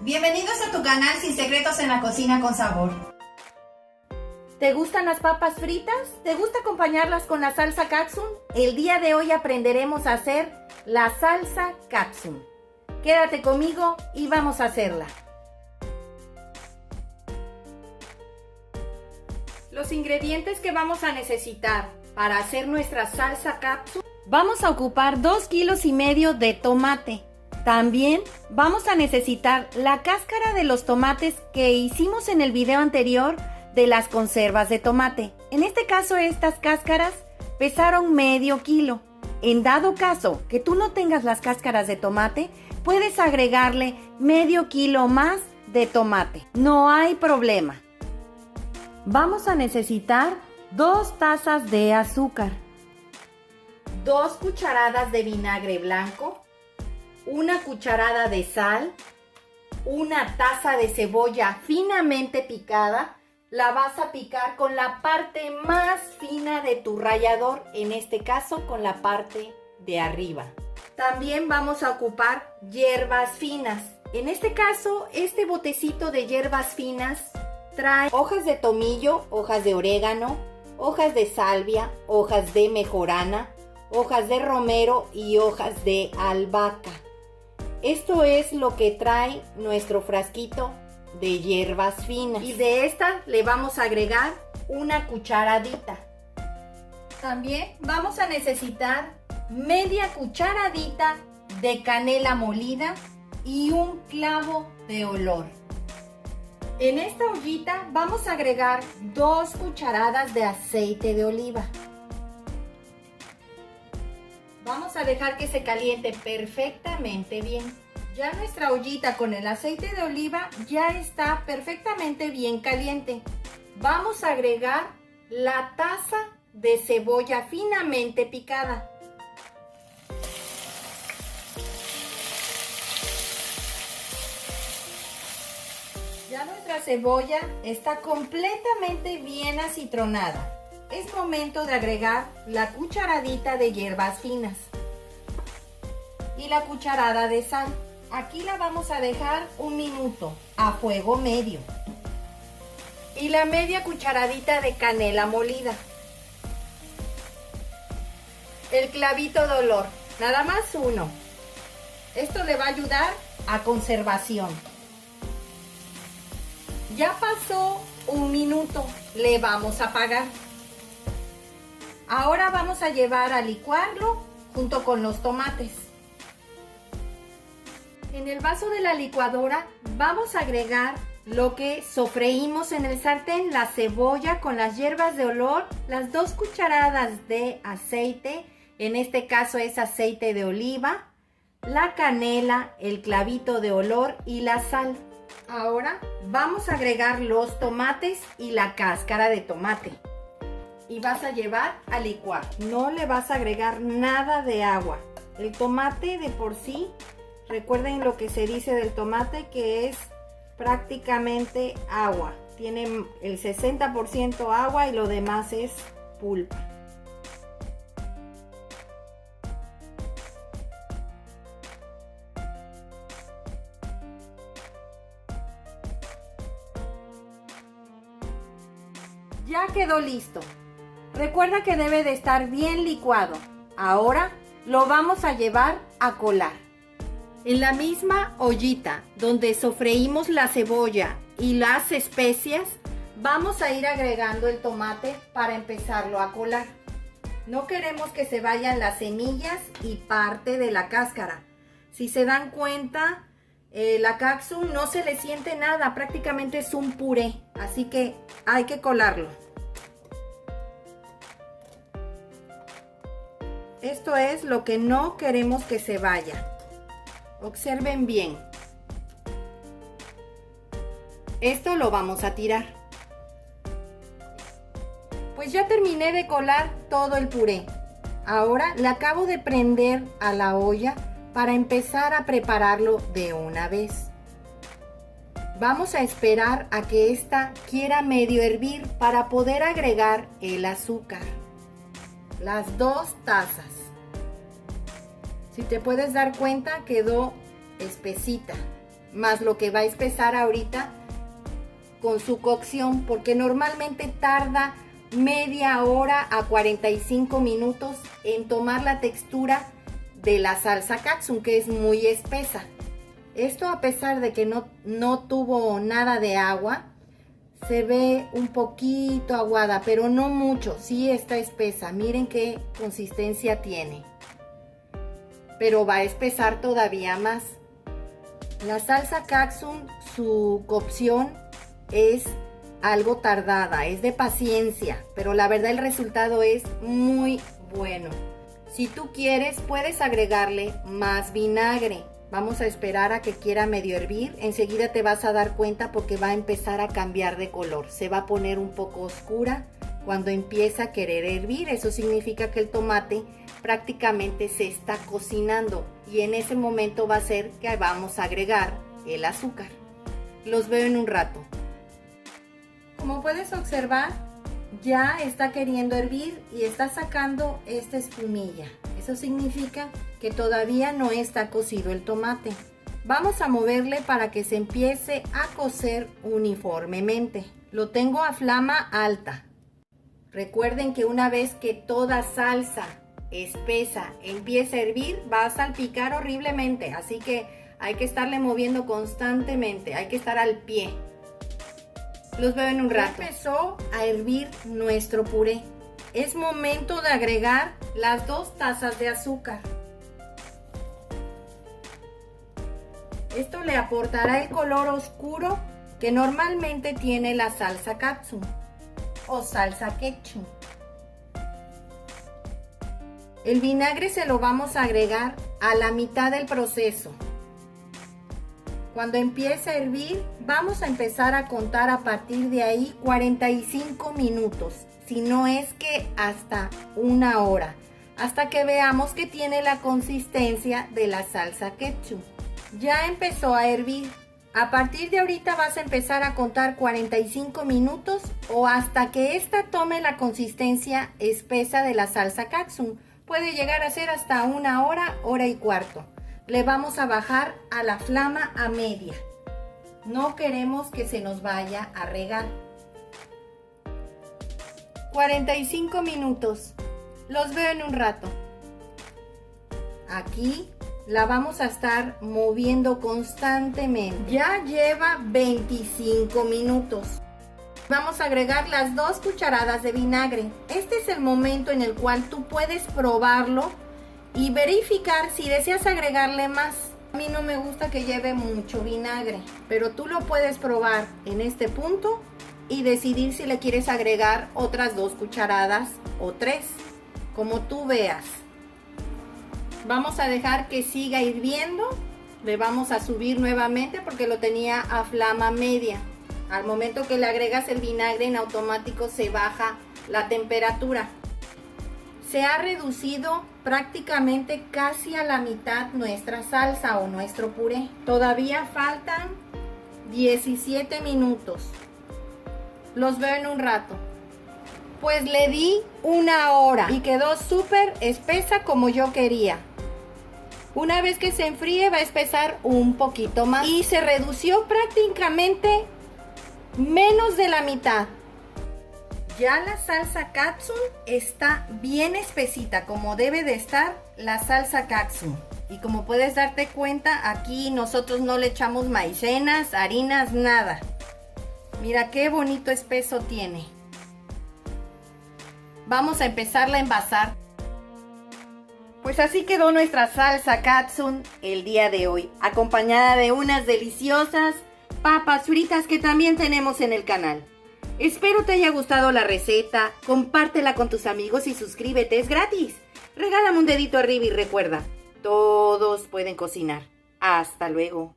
Bienvenidos a tu canal Sin Secretos en la Cocina con Sabor. ¿Te gustan las papas fritas? ¿Te gusta acompañarlas con la salsa katsun? El día de hoy aprenderemos a hacer la salsa katsun. Quédate conmigo y vamos a hacerla. Los ingredientes que vamos a necesitar para hacer nuestra salsa katsun: vamos a ocupar 2,5 kilos de tomate. También vamos a necesitar la cáscara de los tomates que hicimos en el video anterior de las conservas de tomate. En este caso, estas cáscaras pesaron medio kilo. En dado caso que tú no tengas las cáscaras de tomate, puedes agregarle medio kilo más de tomate. No hay problema. Vamos a necesitar 2 tazas de azúcar, 2 cucharadas de vinagre blanco, 1 cucharada de sal, 1 taza de cebolla finamente picada. La vas a picar con la parte más fina de tu rallador, en este caso con la parte de arriba. También vamos a ocupar hierbas finas. En este caso, este botecito de hierbas finas trae hojas de tomillo, hojas de orégano, hojas de salvia, hojas de mejorana, hojas de romero y hojas de albahaca. Esto es lo que trae nuestro frasquito de hierbas finas. Y de esta le vamos a agregar 1 cucharadita. También vamos a necesitar media cucharadita de canela molida y 1 clavo de olor. En esta ollita vamos a agregar 2 cucharadas de aceite de oliva. Vamos a dejar que se caliente perfectamente bien. Ya nuestra ollita con el aceite de oliva ya está perfectamente bien caliente. Vamos a agregar la taza de cebolla finamente picada. Ya nuestra cebolla está completamente bien acitronada. Es momento de agregar la cucharadita de hierbas finas y la cucharada de sal. Aquí la vamos a dejar 1 minuto a fuego medio. Y la media cucharadita de canela molida. El clavito de olor, nada más 1. Esto le va a ayudar a conservación. Ya pasó 1 minuto, le vamos a apagar. Ahora vamos a llevar a licuarlo junto con los tomates. En el vaso de la licuadora vamos a agregar lo que sofreímos en el sartén: la cebolla con las hierbas de olor, las 2 cucharadas de aceite, en este caso es aceite de oliva, la canela, el clavito de olor y la sal. Ahora vamos a agregar los tomates y la cáscara de tomate. Y vas a llevar a licuar. No le vas a agregar nada de agua. El tomate de por sí, recuerden lo que se dice del tomate, que es prácticamente agua. Tiene el 60% agua y lo demás es pulpa. Ya quedó listo. Recuerda que debe de estar bien licuado. Ahora lo vamos a llevar a colar. En la misma ollita donde sofreímos la cebolla y las especias, vamos a ir agregando el tomate para empezarlo a colar. No queremos que se vayan las semillas y parte de la cáscara. Si se dan cuenta, la katsun no se le siente nada, prácticamente es un puré, así que hay que colarlo. Esto es lo que no queremos que se vaya. Observen bien. Esto lo vamos a tirar. Pues ya terminé de colar todo el puré. Ahora le acabo de prender a la olla para empezar a prepararlo de una vez. Vamos a esperar a que esta quiera medio hervir para poder agregar el azúcar. Las 2 tazas. Si te puedes dar cuenta, quedó espesita. más lo que va a espesar ahorita con su cocción, porque normalmente tarda media hora a 45 minutos en tomar la textura de la salsa katsun, que es muy espesa. Esto, a pesar de que no tuvo nada de agua, se ve un poquito aguada, pero no mucho, sí está espesa. Miren qué consistencia tiene, pero va a espesar todavía más. La salsa katsun, su cocción es algo tardada, es de paciencia, pero la verdad el resultado es muy bueno. Si tú quieres, puedes agregarle más vinagre. Vamos a esperar a que quiera medio hervir. Enseguida te vas a dar cuenta porque va a empezar a cambiar de color. Se va a poner un poco oscura cuando empieza a querer hervir. Eso significa que el tomate prácticamente se está cocinando, y en ese momento va a ser que vamos a agregar el azúcar. Los veo en un rato. Como puedes observar, ya está queriendo hervir y está sacando esta espumilla. Eso significa que todavía no está cocido el tomate. Vamos a moverle para que se empiece a cocer uniformemente. Lo tengo a flama alta. Recuerden que una vez que toda salsa espesa empiece a hervir, va a salpicar horriblemente, así que hay que estarle moviendo constantemente, hay que estar al pie. Los veo en un rato. Empezó a hervir nuestro puré. Es momento de agregar las 2 tazas de azúcar. Esto le aportará el color oscuro que normalmente tiene la salsa katsun o salsa ketchup. El vinagre se lo vamos a agregar a la mitad del proceso. Cuando empiece a hervir, vamos a empezar a contar a partir de ahí 45 minutos, si no es que hasta 1 hora, hasta que veamos que tiene la consistencia de la salsa ketchup. Ya empezó a hervir. A partir de ahorita vas a empezar a contar 45 minutos o hasta que esta tome la consistencia espesa de la salsa katsun. Puede llegar a ser hasta 1 hora, hora y cuarto. Le vamos a bajar a la flama a media. No queremos que se nos vaya a regar. 45 minutos. Los veo en un rato. Aquí la vamos a estar moviendo constantemente. Ya lleva 25 minutos. Vamos a agregar las 2 cucharadas de vinagre. Este es el momento en el cual tú puedes probarlo y verificar si deseas agregarle más. A mí no me gusta que lleve mucho vinagre, pero tú lo puedes probar en este punto y decidir si le quieres agregar otras 2 cucharadas o 3, como tú veas. Vamos a dejar que siga hirviendo. Le vamos a subir nuevamente porque lo tenía a flama media. Al momento que le agregas el vinagre, en automático se baja la temperatura. Se ha reducido prácticamente casi a la mitad nuestra salsa o nuestro puré. Todavía faltan 17 minutos. Los veo en un rato. Pues le di 1 hora y quedó súper espesa como yo quería. Una vez que se enfríe va a espesar un poquito más y se redució prácticamente menos de la mitad. Ya la salsa katsun está bien espesita, como debe de estar la salsa katsun. Y como puedes darte cuenta, aquí nosotros no le echamos maicenas, harinas, nada. Mira qué bonito espeso tiene. Vamos a empezarla a envasar. Pues así quedó nuestra salsa katsun el día de hoy, acompañada de unas deliciosas papas fritas que también tenemos en el canal. Espero te haya gustado la receta, compártela con tus amigos y suscríbete, es gratis. Regálame un dedito arriba y recuerda, todos pueden cocinar. Hasta luego.